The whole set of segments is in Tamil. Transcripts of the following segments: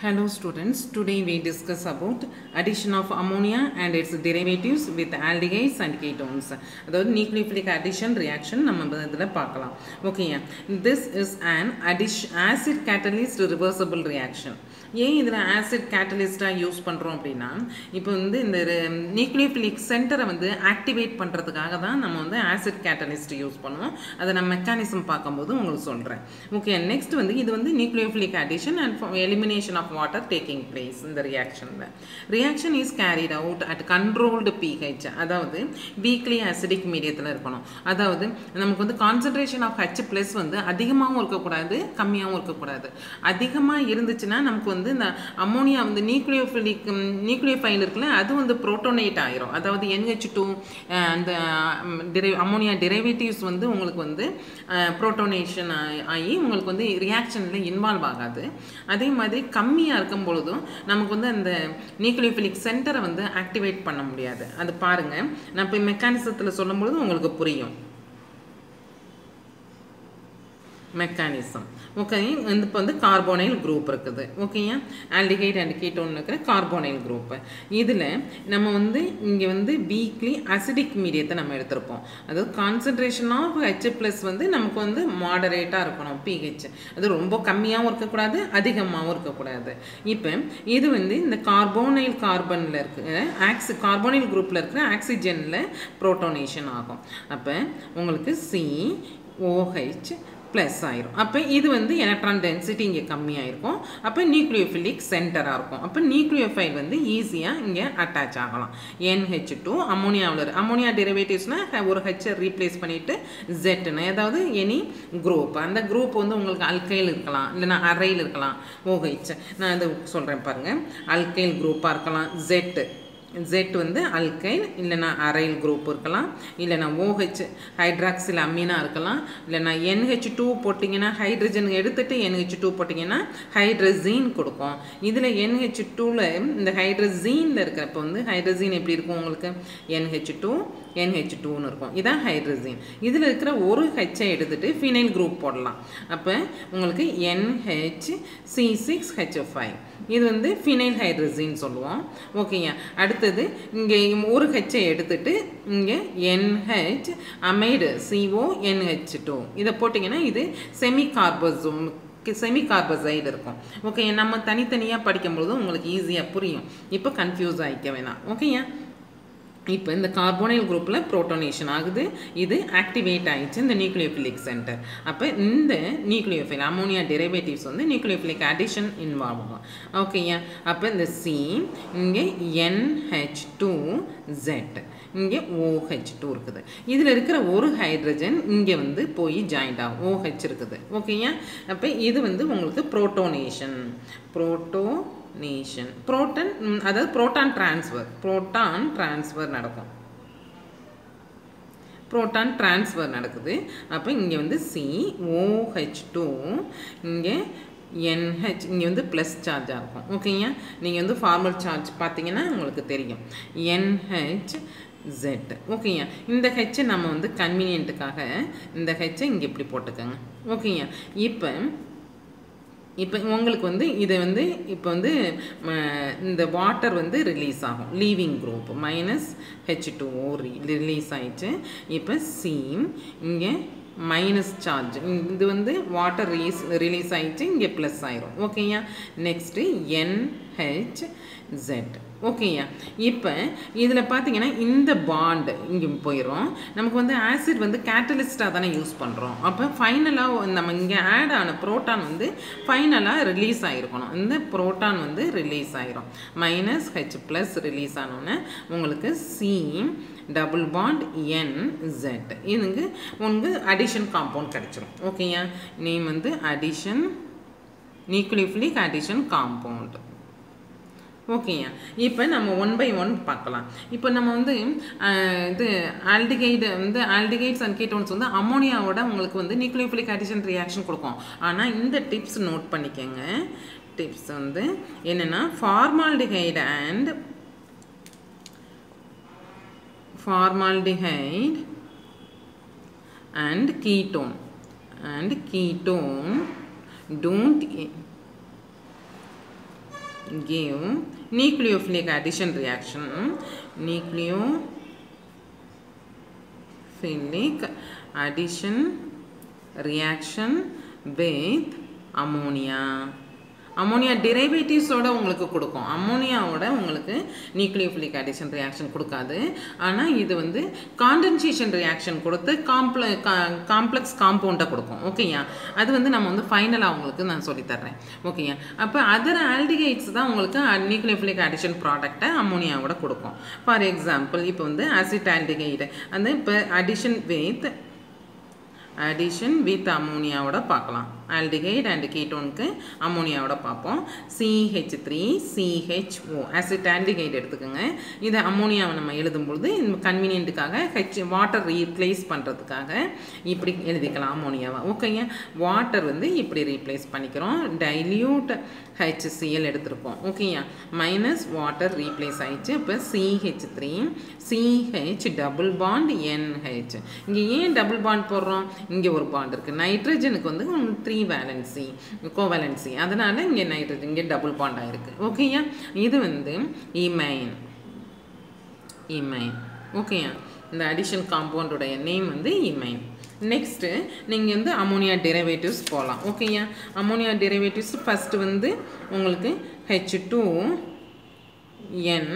Hello students, today we discuss about addition of ammonia and its derivatives with aldehydes and ketones. அதாவது nucleophilic addition reaction நம்ம இதில் பார்க்கலாம். Okay, this is an acid catalyst reversible reaction. ஏன் இதில் ஆசிட் கேட்டலிஸ்டாக யூஸ் பண்ணுறோம் அப்படின்னா இப்போ வந்து இந்த நியூக்ளியோஃபிலிக் சென்டரை வந்து ஆக்டிவேட் பண்ணுறதுக்காக தான் நம்ம வந்து ஆசிட் கேட்டலிஸ்ட் யூஸ் பண்ணுவோம். அதை நான் மெக்கானிசம் பார்க்கும்போது உங்களுக்கு சொல்கிறேன். ஓகே, நெக்ஸ்ட் வந்து இது வந்து nucleophilic addition and elimination of water taking place. இந்த reaction is carried out at controlled pH, அதாவது வீக்லி அசிடிக் மீடியத்தில் இருக்கணும். அதாவது நமக்கு வந்து கான்சன்ட்ரேஷன் ஆஃப் H+ வந்து அதிகமாகவும் இருக்கக்கூடாது, கம்மியாகவும் இருக்கக்கூடாது. அதிகமாக இருந்துச்சுன்னா நமக்கு வந்து இந்த அம்மோனியா வந்து நியூக்ளியோஃபைல் இருக்குல்ல, அது வந்து புரோட்டோனேட் ஆயிரும். அதாவது NH2 அந்த அம்மோனியா டெரிவேட்டிவ்ஸ் வந்து உங்களுக்கு வந்து புரோட்டோனேஷன் ஆகி உங்களுக்கு வந்து ரியாக்ஷனில் இன்வால்வ் ஆகாது. அதே மாதிரி கம்மியாக இருக்கும் பொழுதும் நமக்கு வந்து அந்த நியூக்ளியோஃபிலிக் சென்டரை வந்து ஆக்டிவேட் பண்ண முடியாது. அது பாருங்கள், நான் இப்போ மெக்கானிசத்தில் சொல்லும் பொழுது உங்களுக்கு புரியும். மெக்கானிசம் ஓகே, இப்போ வந்து கார்போனைல் குரூப் இருக்குது. ஓகேயா, ஆல்டிகைட் அண்ட் கீட்டோன் இருக்கிற கார்போனைல் குரூப்பு. இதில் நம்ம வந்து இங்கே வந்து வீக்லி அசிடிக் மீடியத்தை நம்ம எடுத்திருப்போம். அதாவது கான்சன்ட்ரேஷன் ஆஃப் H+ வந்து நமக்கு வந்து மாடரேட்டாக இருக்கணும் pH. அது ரொம்ப கம்மியாகவும் இருக்கக்கூடாது, அதிகமாகவும் இருக்கக்கூடாது. இப்போ இது வந்து இந்த கார்போனைல் கார்பனில் இருக்கிற கார்போனைல் குரூப்பில் இருக்கிற ஆக்சிஜனில் புரோட்டோனேஷன் ஆகும். அப்போ உங்களுக்கு COH ப்ளஸ் ஆயிரும். அப்போ இது வந்து எலக்ட்ரான் டென்சிட்டி இங்கே கம்மியாயிருக்கும். அப்போ நியூக்ளியோஃபிலிக் சென்டராக இருக்கும். அப்போ நியூக்ளியோஃபைல் வந்து ஈஸியாக இங்கே அட்டாச் ஆகலாம். NH2 அம்மோனியா டெரிவேட்டிவ்ஸ்னால் ஒரு ஹெச்சை ரீப்ளேஸ் பண்ணிவிட்டு ஜெட்னு ஏதாவது எனி குரூப், அந்த குரூப் வந்து உங்களுக்கு அல்கைல் இருக்கலாம், இல்லைனா அரையில் இருக்கலாம். OH நான் இதை சொல்கிறேன் பாருங்கள், அல்கைல் குரூப்பாக இருக்கலாம். Z வந்து அல்கைல், இல்லைனா அரைல் குரூப் இருக்கலாம், இல்லைனா OH ஹைட்ராக்சில் அமீனா இருக்கலாம், இல்லைனா NH2 போட்டிங்கன்னா ஹைட்ரஜன் எடுத்துகிட்டு NH2 போட்டிங்கன்னா ஹைட்ரஜீன் கொடுக்கும். இதில் NH2ல் இந்த ஹைட்ரஜீனில் இருக்கிறப்ப வந்து ஹைட்ரஜீன் எப்படி இருக்கும் உங்களுக்கு NH2ன்னு இருக்கும். இதான் ஹைட்ரஜீன். இதில் இருக்கிற ஒரு ஹெச்சை எடுத்துகிட்டு ஃபினைல் குரூப் போடலாம். அப்போ உங்களுக்கு NHC6H5 இது வந்து ஃபினைல் ஹைட்ரஜீன் சொல்லுவோம். ஓகேங்க, அடுத்தது இங்கே ஒரு ஹெச்சை எடுத்துட்டு இங்கே NH அமைடு CONH2 இதை போட்டிங்கன்னா இது செமிகார்பசைடு இருக்கும். ஓகே, நம்ம தனித்தனியாக படிக்கும்பொழுது உங்களுக்கு ஈஸியாக புரியும். இப்போ கன்ஃபியூஸ் ஆகிக்க வேணாம். ஓகேயா, இப்போ இந்த கார்போனைல் குரூப்பில் புரோட்டோனேஷன் ஆகுது, இது ஆக்டிவேட் ஆகிடுச்சு இந்த நியூக்ளியோஃபிலிக் சென்டர். அப்போ இந்த நியூக்ளியோஃபைல் அம்மோனியா டெரிவேட்டிவ்ஸ் வந்து நியூக்ளியோஃபிலிக் அடிஷன் இன்வால்வ் ஆகும். ஓகேயா, அப்போ இந்த இங்கே NH2Z இங்கே OH2 இருக்குது. இதில் இருக்கிற ஒரு ஹைட்ரஜன் இங்கே வந்து போய் ஜாயிண்ட் ஆகும், OH இருக்குது. ஓகேயா, அப்போ இது வந்து உங்களுக்கு புரோட்டோனேஷன் அதாவது புரோட்டான் டிரான்ஸ்ஃபர் நடக்கும். புரோட்டான் டிரான்ஸ்ஃபர் நடக்குது. அப்போ இங்கே வந்து COH2 இங்கே NH இங்கே வந்து ப்ளஸ் சார்ஜாக இருக்கும். ஓகேங்க, நீங்கள் வந்து ஃபார்மல் சார்ஜ் பார்த்தீங்கன்னா உங்களுக்கு தெரியும் NHZ. ஓகேங்க, இந்த ஹெச்சை நம்ம வந்து கன்வீனியன்ட்டுக்காக இந்த ஹெச்சை இங்கே இப்படி போட்டுக்கோங்க. ஓகேங்க, இப்போ உங்களுக்கு வந்து இதை வந்து இப்போ வந்து இந்த வாட்டர் வந்து ரிலீஸ் ஆகும், லீவிங் குரூப் -H2O ரிலீஸ் ஆயிடுச்சு. இப்போ இங்கே மைனஸ் சார்ஜ், இது வந்து வாட்டர் ரிலீஸ் ஆயிடுச்சு, இங்கே ப்ளஸ் ஆயிரும். ஓகேயா, நெக்ஸ்ட்டு NHZ. ஓகேயா, இப்போ இதில் பார்த்தீங்கன்னா இந்த பாண்டு இங்கே போயிடும். நமக்கு வந்து ஆசிட் வந்து கேட்டலிஸ்டாக தானே யூஸ் பண்ணுறோம். அப்போ ஃபைனலாக நம்ம இங்கே ஆட் ஆன புரோட்டான் வந்து ஃபைனலாக ரிலீஸ் ஆகிருக்கணும். இந்த புரோட்டான் வந்து ரிலீஸ் ஆகிரும், -H+ ரிலீஸ் ஆனோன்னே உங்களுக்கு டபுள் பாண்ட் NZ இதுங்க உங்களுக்கு அடிஷன் காம்பவுண்ட் கிடச்சிரும். ஓகேயா, நேம் வந்து நியூக்ளியோஃபிலிக் அடிஷன் காம்பவுண்ட். ஓகேயா, இப்போ நம்ம 1 by 1 பார்க்கலாம். இப்போ நம்ம வந்து இது ஆல்டிகைட்ஸ் அண்ட் கீட்டோன்ஸ் வந்து அம்மோனியாவோட உங்களுக்கு வந்து நியூக்ளியோஃபிலிக் அடிஷன் ரியாக்ஷன் கொடுக்கும். ஆனால் இந்த டிப்ஸ் நோட் பண்ணிக்கோங்க. டிப்ஸ் வந்து என்னென்னா formaldehyde and ketone don't give nucleophilic addition reaction, nucleophilic addition reaction with ammonia. Ammonia டெரிவேட்டிவ்ஸோட உங்களுக்கு கொடுக்கும். அமோனியாவோட உங்களுக்கு நியூக்ளியோஃபிலிக் அடிஷன் ரியாக்ஷன் கொடுக்காது. ஆனால் இது வந்து காண்டென்சேஷன் ரியாக்ஷன் கொடுத்து காம்ப்ளெக்ஸ் காம்பவுண்டை கொடுக்கும். ஓகேயா, அது வந்து நம்ம வந்து ஃபைனலாக உங்களுக்கு நான் சொல்லித்தர்றேன். ஓகேயா, அப்போ அதர் ஆல்டிகைட்ஸ் தான் உங்களுக்கு நியூக்ளியோஃபிலிக் அடிஷன் ப்ராடக்டை அமோனியாவோட கொடுக்கும். ஃபார் எக்ஸாம்பிள் இப்போ வந்து அசிட்டால்டிகைடு அந்த இப்போ அடிஷன் வித் அமோனியாவோட பார்க்கலாம். ஆல்டிகைட் அண்ட் கீட்டோனுக்கு அமோனியாவோட பார்ப்போம். CH3CHO அசிட்டால்டிகைடு எடுத்துக்கோங்க. இது அமோனியாவை நம்ம எழுதும்பொழுது கன்வீனியன்ட்டுக்காக வாட்டர் ரீப்ளேஸ் பண்ணுறதுக்காக இப்படி எழுதிக்கலாம் அமோனியாவை. ஓகேங்க, வாட்டர் வந்து இப்படி ரீப்ளேஸ் பண்ணிக்கிறோம். டைல்யூட் HCl எடுத்திருக்கோம். ஓகேயா, மைனஸ் வாட்டர் ரீப்ளேஸ் ஆயிடுச்சு. இப்போ CH3 CH double bond NH. இங்கே ஏன் டபுள் பாண்ட் போடுறோம்? இங்கே ஒரு பாண்ட் இருக்குது. நைட்ரஜனுக்கு வந்து 3 வேலன்சி கோவேலன்சி, அதனால இங்கே நைட்ரஜன் இங்கே டபுள் பாண்ட் ஆயிருக்கு. ஓகேயா, இது வந்து இமைன். ஓகேயா, இந்த அடிஷன் காம்பவுண்டோடைய நேம் வந்து இமைன். நெக்ஸ்ட்டு நீங்கள் வந்து அமோனியா டெரிவேட்டிவ்ஸ் போகலாம். ஓகேயா, அமோனியா டெரிவேட்டிவ்ஸ் ஃபஸ்ட்டு வந்து உங்களுக்கு H2N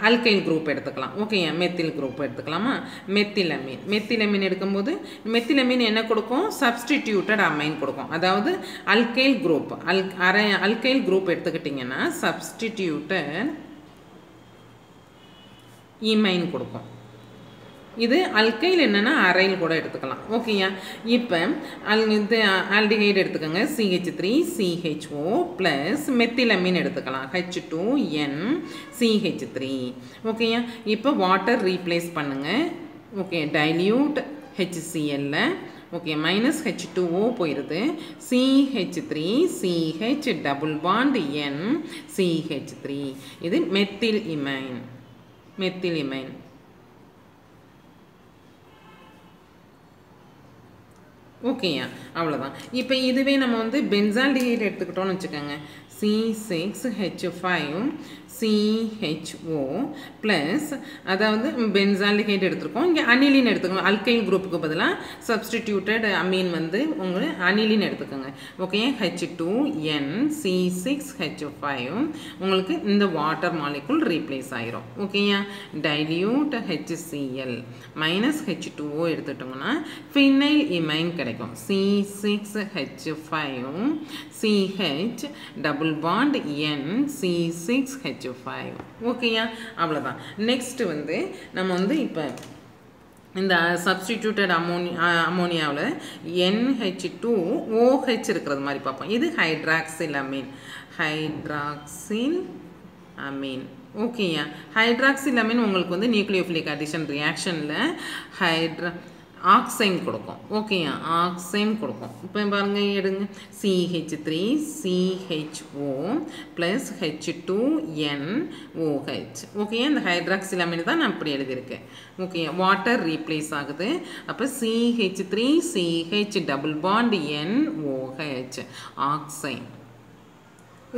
அல்கைல் குரூப் எடுத்துக்கலாம். ஓகேயா, மெத்தில் குரூப் எடுத்துக்கலாமா? மெத்திலமீன் எடுக்கும்போது மெத்திலமீன் என்ன கொடுக்கும்? சப்ஸ்டிடியூட்டட் அமைன் கொடுக்கும். அதாவது அல்கைல் குரூப் அல்கைல் குரூப் எடுத்துக்கிட்டிங்கன்னா சப்ஸ்டிடியூட்டட் இமைன் கொடுக்கும். இது அல்கைல் என்னென்னா அரைல் கூட எடுத்துக்கலாம். ஓகேயா, இப்போ இது ஆல்டிகைடு எடுத்துக்கோங்க. CH3CHO ப்ளஸ் மெத்திலமீன் எடுத்துக்கலாம். H2NCH3. ஓகேயா, இப்போ வாட்டர் ரீப்ளேஸ் பண்ணுங்கள். Okay, dilute HCl. Okay, minus H2O போயிடுது. CH3CH double bond NCH3. இது மெத்தில் இமைன். ஓகேயா, அவ்வளோதான். இப்போ இதுவே நம்ம வந்து பென்சால்டிகைட் எடுத்துக்கிட்டோம்னு வச்சுக்கோங்க. C6H5CHO ப்ளஸ் அதாவது பென்சால்டிகைட் எடுத்துருக்கோம். இங்கே அனிலின் எடுத்துக்கோங்க. அல்கைல் குரூப்புக்கு பதிலாக சப்ஸ்டிடியூட்டட் அமீன் வந்து உங்களுக்கு அனிலின் எடுத்துக்கோங்க. ஓகே, H2NC6H5 உங்களுக்கு இந்த வாட்டர் மாலிகுல் ரீப்ளேஸ் ஆயிரும். ஓகேயா, டைல்யூட் HCl மைனஸ் H2O எடுத்துட்டோம்னா ஃபினைல் இமைன் கிடைக்கும். C6H5 CH double bond NC6H5. ஓகேயா, அவ்வளோதான். நெக்ஸ்ட் வந்து நம்ம வந்து இப்போ இந்த சப்ஸ்டிடியூட்டட் அமோனியாவில் NH2OH இருக்கிறது மாதிரி பார்ப்போம். இது ஹைட்ராக்சில் அமீன். ஓகேயா, ஹைட்ராக்சில் அமீன் உங்களுக்கு வந்து நியூக்ளியோஃபிலிக் அடிஷன் ரியாக்ஷனில் ஆக்சைன் கொடுக்கும். ஓகேயா, ஆக்சைன் கொடுக்கும். இப்போ பாருங்கள், எடுங்க. CH3CHO plus H2NOH. ஓகேயா, இந்த ஹைட்ராக்சிலமைன் தான் நான் இப்படி எழுதியிருக்கேன். ஓகேயா, வாட்டர் ரீப்ளேஸ் ஆகுது. அப்போ CH3CH double bond NOH auxin.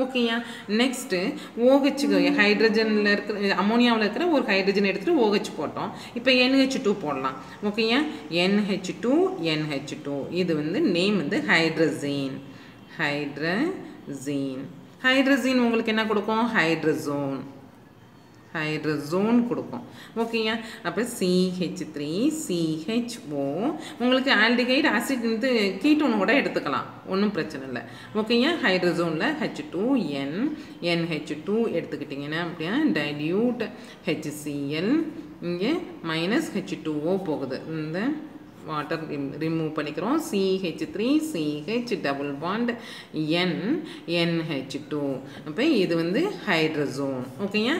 ஓகேயா, நெக்ஸ்ட்டு OH ஹைட்ரஜனில் இருக்கிற அமோனியாவில் இருக்கிற ஒரு ஹைட்ரஜன் எடுத்துகிட்டு OH போட்டோம். இப்போ NH2 போடலாம். ஓகேயா, NH2 இது வந்து நேம் வந்து ஹைட்ரஜீன். உங்களுக்கு என்ன கொடுக்கும்? ஹைட்ரஜோன் கொடுக்கும். ஓகேயா, அப்போ CH3CHO உங்களுக்கு ஆல்டிகைடு ஆசிட் வந்து கீட்டோன் கூட எடுத்துக்கலாம், ஒன்றும் பிரச்சனை இல்லை. ஓகேயா, ஹைட்ரஜோனில் H2NH2 எடுத்துக்கிட்டிங்கன்னா அப்படின்னா டைல்யூட் HCl இங்கே மைனஸ் H2O போகுது. இந்த வாட்டர் ரிமூவ் பண்ணிக்கிறோம். CH3CH double bond NH2. அப்போ இது வந்து ஹைட்ரஜோன். ஓகேயா,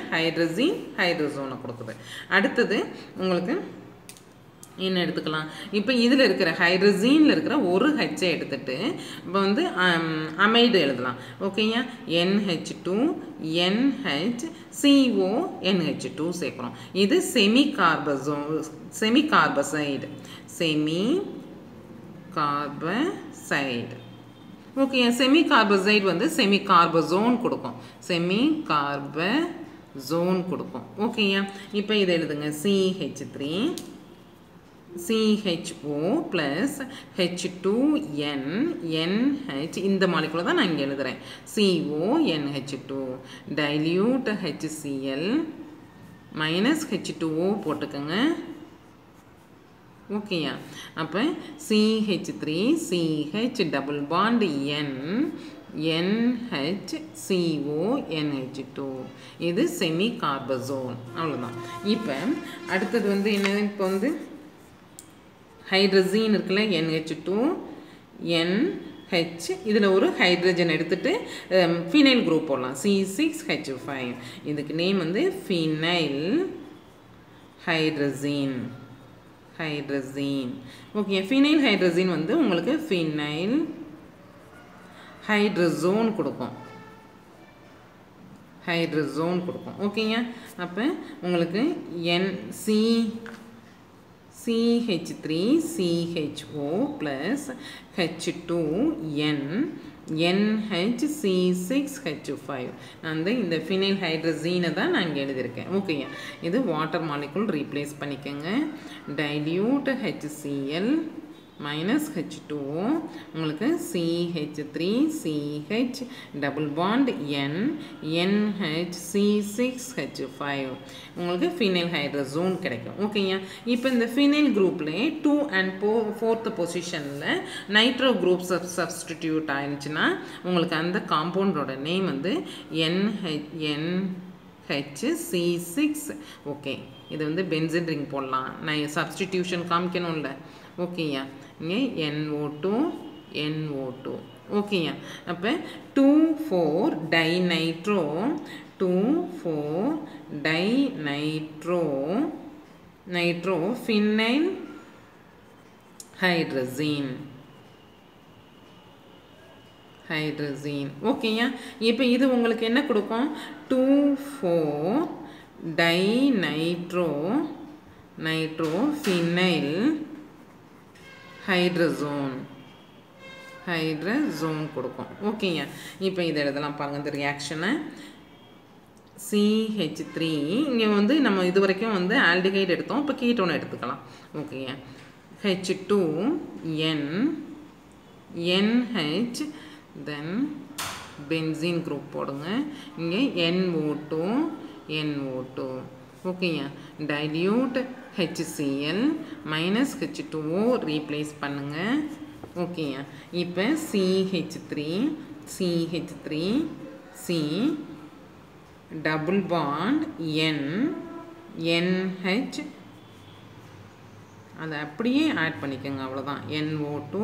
ஹைட்ரஜோனை கொடுக்குது. அடுத்தது உங்களுக்கு என்ன எடுத்துக்கலாம்? இப்போ இதில் இருக்கிற ஹைட்ரஜீனில் இருக்கிற ஒரு ஹெச்சை எடுத்துகிட்டு இப்போ வந்து அமைடு எழுதலாம். ஓகேயா, NH2 NHCO NH2 சேர்க்குறோம். இது செமி கார்பசைடு. ஓகே, செமி கார்பசைடு வந்து செமி கார்பசோன் கொடுக்கும், செமி கார்பசோன் கொடுக்கும். ஓகேயா, இப்போ இதை எழுதுங்க. CH3 CHO plus H2N NH, இந்த மாலிகுலை தான் நான் இங்கே எழுதுகிறேன். CONH2 dilute HCl minus H2O போட்டுக்கோங்க. ஓகேயா, அப்போ CH3 CH double bond N NH CO NH2, இது செமி கார்பசோன். அவ்வளோதான். இப்போ அடுத்தது வந்து என்ன, இப்போ வந்து ஹைட்ரஜன் இருக்குல்ல, NH2 NH, இதில் ஒரு ஹைட்ரஜன் எடுத்துட்டு ஃபினைல் குரூப் போடலாம், C6H5. இதுக்கு நேம் வந்து phenyl hydrogen. Okay, phenyl hydrogen வந்து உங்களுக்கு ஃபினைல் ஹைட்ரசோன் கொடுக்கும், ஓகேங்க. அப்போ உங்களுக்கு CH3 CHO plus H2N NH C6H5. அந்த இந்த ஃபினைல் ஹைட்ரஜனை தான் நான் இங்கே எழுதியிருக்கேன். ஓகேயா, இது வாட்டர் மாலிகுல் ரீப்ளேஸ் பண்ணிக்கோங்க. டைல்யூட் HCl minus H2O, உங்களுக்கு CH3 CH double bond N NH C6H5, உங்களுக்கு ஃபினைல் ஹைட்ரசோன் கிடைக்கும். ஓகேயா, இப்போ இந்த ஃபினைல் குரூப்பில் 2 and 4th பொசிஷனில் நைட்ரோ குரூப் சப்ஸ்டிடியூட் ஆயிடுச்சுன்னா உங்களுக்கு அந்த காம்பவுண்டோட நேம் வந்து NHC6. ஓகே, இது வந்து பென்சின் ரிங் போடலாம், நான் சப்ஸ்டிடியூஷன் காமிக்கணும்ல. ஓகேயா, இங்கே NO2 ஓகேயா. அப்போ 2,4 டைநைட்ரோ 2,4 டைநைட்ரோ ஃபினைல் ஹைட்ரஜன். ஓகேயா, இப்போ இது உங்களுக்கு என்ன கொடுக்கும், 2,4 டைநைட்ரோ ஃபினைல் ஹைட்ரசோன் கொடுக்கும். ஓகேங்க, இப்போ இதை எழுதலாம் பாருங்கள். இந்த ரியாக்ஷனை CH3, இங்கே வந்து நம்ம இது வரைக்கும் வந்து ஆல்டிகைடு எடுத்தோம், இப்போ கீட்டோனை எடுத்துக்கலாம். ஓகேங்க, H2N NH, தென் பென்சீன் குரூப் போடுங்க. இங்கே NO2. ஓகேங்க, dilute HCl minus H2O replace பண்ணுங்க. ஓகேங்க, இப்போ CH3 C double bond NH, அதை அப்படியே ஆட் பண்ணிக்கோங்க. அவ்வளோதான், NO2.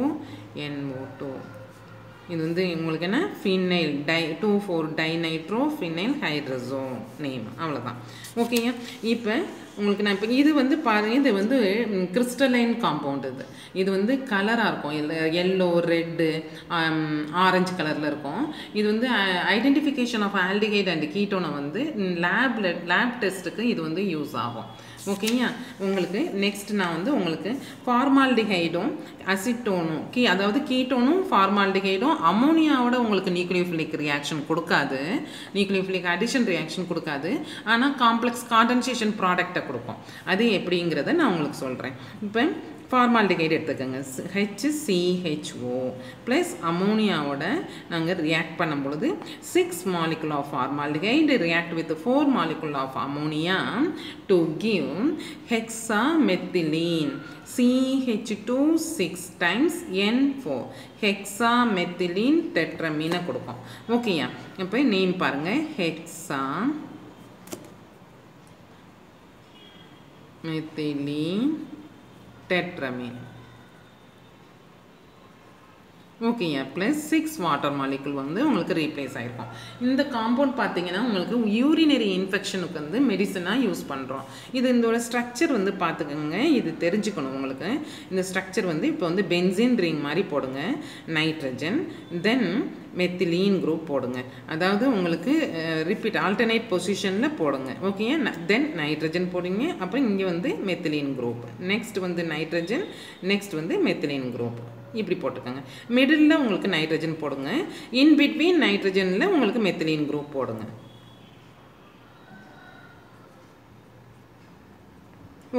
இது வந்து உங்களுக்கு என்ன, phenyl 2,4 dinitro phenyl hydrazone name. அவ்வளோதான். ஓகேங்க, இப்போ உங்களுக்கு நான் இப்போ இது வந்து பாருங்கள், இது வந்து கிறிஸ்டலைன் காம்பவுண்ட். இது வந்து கலராக இருக்கும், எல்லோ ரெட்டு ஆரஞ்சு கலரில் இருக்கும். இது வந்து ஐடென்டிஃபிகேஷன் ஆஃப் ஆல்டிகைட் அண்ட் கீட்டோனை வந்து லேப் டெஸ்ட்டுக்கு இது வந்து யூஸ் ஆகும். ஓகேங்க, உங்களுக்கு நெக்ஸ்ட் நான் வந்து உங்களுக்கு ஃபார்மால்டிஹைடும் அசிட்டோனும் அதாவது கீட்டோனும் ஃபார்மால்டிஹைடும் அமோனியாவோட உங்களுக்கு நியூக்ளியோஃபிலிக் ரியாக்ஷன் கொடுக்காது, நியூக்ளியோஃபிலிக் அடிஷன் ரியாக்ஷன் கொடுக்காது. ஆனால் காம்ப்ளெக்ஸ் காண்டன்சேஷன் ப்ராடக்டை கொடுக்கும். அது எப்படிங்கிறத நான் உங்களுக்கு சொல்கிறேன். இப்போ ஃபார்மால்டிகைடு எடுத்துக்கோங்க, HCHO ப்ளஸ் அமோனியாவோட நாங்கள் ரியாக்ட் பண்ணும் பொழுது 6 molecule of formaldehyde react with 4 molecule of ammonia to give hexamethylene CH2 6 times N4 hexamethylene டெட்ரமீனை கொடுக்கும். ஓகேயா, இப்போ நேம் பாருங்கள், ஹெக்ஸாமெத்திலீன் டெட்ரமீன். ஓகேயா, ப்ளஸ் 6 வாட்டர் மாலிகுல் வந்து உங்களுக்கு ரீப்ளேஸ் ஆகிருக்கும். இந்த காம்பவுண்ட் பார்த்தீங்கன்னா உங்களுக்கு யூரினரி இன்ஃபெக்ஷனுக்கு வந்து மெடிசனாக யூஸ் பண்ணுறோம். இதோட ஸ்ட்ரக்சர் வந்து பார்த்துக்கோங்க, இது தெரிஞ்சுக்கணும் உங்களுக்கு. இந்த ஸ்ட்ரக்சர் வந்து இப்போ வந்து பென்சின் ரிங் மாதிரி போடுங்க, நைட்ரஜன் தென் மெத்திலீன் குரூப் போடுங்க. அதாவது உங்களுக்கு ரிப்பீட் ஆல்டர்னேட் பொசிஷனில் போடுங்க. ஓகே, தென் நைட்ரஜன் போடுங்க, அப்புறம் இங்கே வந்து மெத்திலீன் குரூப், நெக்ஸ்ட் வந்து நைட்ரஜன், நெக்ஸ்ட் வந்து மெத்திலீன் குரூப். இப்படி போட்டுக்கோங்க. மிடில் உங்களுக்கு நைட்ரஜன் போடுங்க. இன் பிட்வீன் நைட்ரஜனில் உங்களுக்கு மெத்திலீன் குரூப் போடுங்க.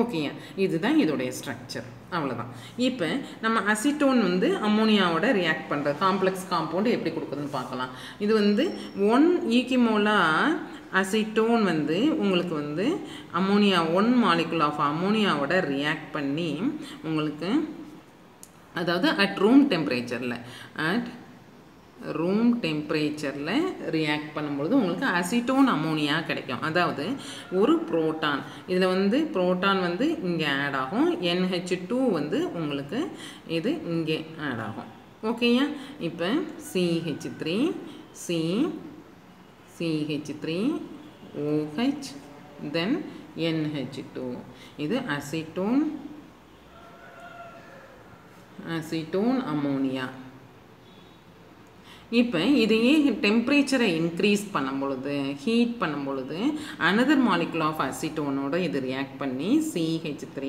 ஓகேயா, இதுதான் இதோடைய ஸ்ட்ரக்சர். அவ்வளோதான். இப்போ நம்ம அசிட்டோன் வந்து அம்மோனியாவோட ரியாக்ட் பண்ணுற காம்ப்ளெக்ஸ் காம்பவுண்ட் எப்படி கொடுக்குதுன்னு பார்க்கலாம். இது வந்து 1 ஈக்கிமோலார் அசிட்டோன் வந்து உங்களுக்கு வந்து அம்மோனியா 1 மாலிகுல் ஆஃப் அம்மோனியாவோட ரியாக்ட் பண்ணி உங்களுக்கு, அதாவது அட் ரூம் டெம்பரேச்சரில் ரியாக்ட் பண்ணும்பொழுது உங்களுக்கு அசிட்டோன் அம்மோனியா கிடைக்கும். அதாவது ஒரு புரோட்டான், இதில் வந்து புரோட்டான் வந்து இங்கே ஆட் ஆகும், NH2 வந்து உங்களுக்கு இது இங்கே ஆட் ஆகும். ஓகேயா, இப்போ CH3 OH தென் NH2, இது அசிட்டோன் அம்மோனியா. இப்போ இதையே டெம்பரேச்சரை இன்க்ரீஸ் பண்ணும் பொழுது, ஹீட் பண்ணும் பொழுது அனதர் மாலிகுல் ஆஃப் அசிட்டோனோட இது ரியாக்ட் பண்ணி CH3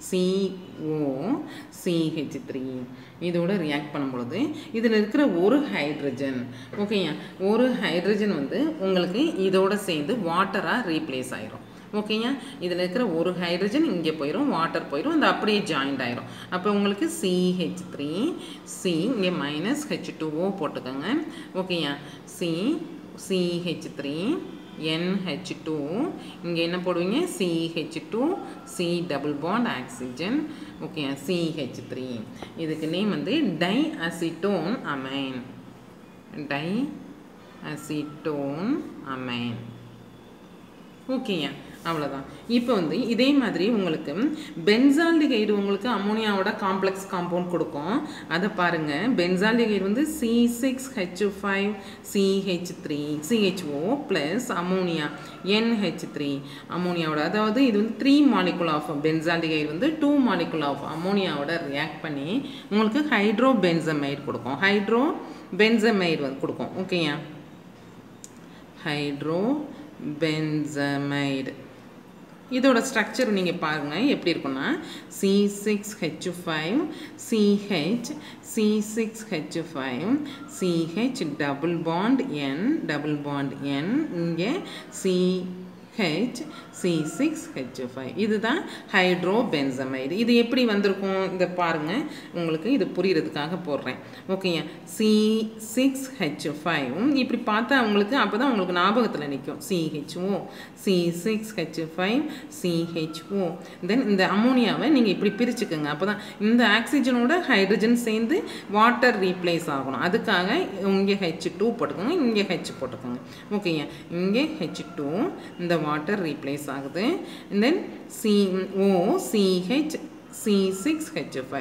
COCH3 இதோட ரியாக்ட் பண்ணும் பொழுது இதில் இருக்கிற ஒரு ஹைட்ரஜன், ஓகேயா, ஒரு ஹைட்ரஜன் வந்து உங்களுக்கு இதோட சேர்ந்து வாட்டராக ரீப்ளேஸ் ஆயிரும். ஓகேயா, இதில் இருக்கிற ஒரு ஹைட்ரஜன் இங்கே போயிடும், வாட்டர் போயிடும், அந்த அப்படியே ஜாயிண்ட் ஆயிரும். அப்போ உங்களுக்கு CH3 இங்கே -H2O போட்டுக்கோங்க. ஓகேயா, CH3 NH2 இங்கே என்ன போடுவீங்க, CH2 C double bond oxygen. ஓகேயா, CH3 இதுக்கு நேம் வந்து டைஅசிட்டோன் அமைன். ஓகேயா, அவ்வளோதான். இப்போ வந்து இதே மாதிரி உங்களுக்கு பென்சால்டிகைடு உங்களுக்கு அம்மோனியாவோட காம்ப்ளெக்ஸ் காம்பவுண்ட் கொடுக்கும். அதை பாருங்கள். பென்சால்டிகைடு வந்து C6H5 CHO plus ammonia NH3 அம்மோனியாவோட, அதாவது இது வந்து 3 மாலிகுல் ஆஃப் பென்சால்டிகைடு வந்து 2 மாலிகுல் ஆஃப் அம்மோனியாவோட ரியாக்ட் பண்ணி உங்களுக்கு ஹைட்ரோபென்சமைடு கொடுக்கும். ஹைட்ரோபென்சமைடு வந்து கொடுக்கும். ஓகேயா, ஹைட்ரோபென்சமைடு இதோட ஸ்ட்ரக்சர் நீங்கள் பாருங்கள் எப்படி இருக்குன்னா, C6H5 C6H5 CH double bond N இங்கே CH C6H5 இதுதான் ஹைட்ரோபென்சமைடு. இது எப்படி வந்திருக்கும் இதை பாருங்கள், உங்களுக்கு இது புரிகிறதுக்காக போடுறேன். ஓகேயா, C6H5 இப்படி பார்த்தா உங்களுக்கு அப்போ தான் உங்களுக்கு ஞாபகத்தில் நிற்கும். CHO C6H5 CHO. தென் இந்த அம்மோனியாவை நீங்கள் இப்படி பிரிச்சுக்கோங்க. அப்போ தான் இந்த ஆக்சிஜனோட ஹைட்ரஜன் சேர்ந்து வாட்டர் ரீப்ளேஸ் ஆகணும். அதுக்காக இங்கே H2 போட்டுக்கோங்க, இங்கே H போட்டுக்கோங்க. ஓகேயா, இங்கே H2 இந்த வாட்டர் ரீப்ளேஸ் ஆகுது. தென் COCH C6H5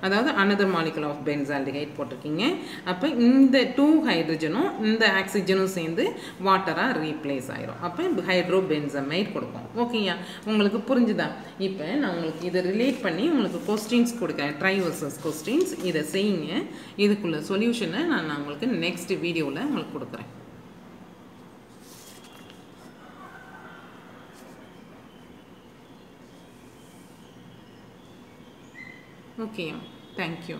அதாவது another molecule of benzaldehyde போட்டிருக்கீங்க. அப்போ இந்த 2 ஹைட்ரஜனும் இந்த ஆக்சிஜனும் சேர்ந்து வாட்டராக ரீப்ளேஸ் ஆயிரும். அப்போ ஹைட்ரோபென்சமைடு கொடுக்கும். ஓகேயா, உங்களுக்கு புரிஞ்சுதா? இப்போ நான் உங்களுக்கு இதை ரிலேட் பண்ணி உங்களுக்கு கொஸ்டின்ஸ் கொடுக்குறேன், ட்ரை வர்சஸ் கொஸ்டின்ஸ். இதை செய்யுங்க. இதுக்குள்ள சொல்யூஷனை நான் உங்களுக்கு நெக்ஸ்ட் வீடியோவில் உங்களுக்கு கொடுக்குறேன். Okay, thank you.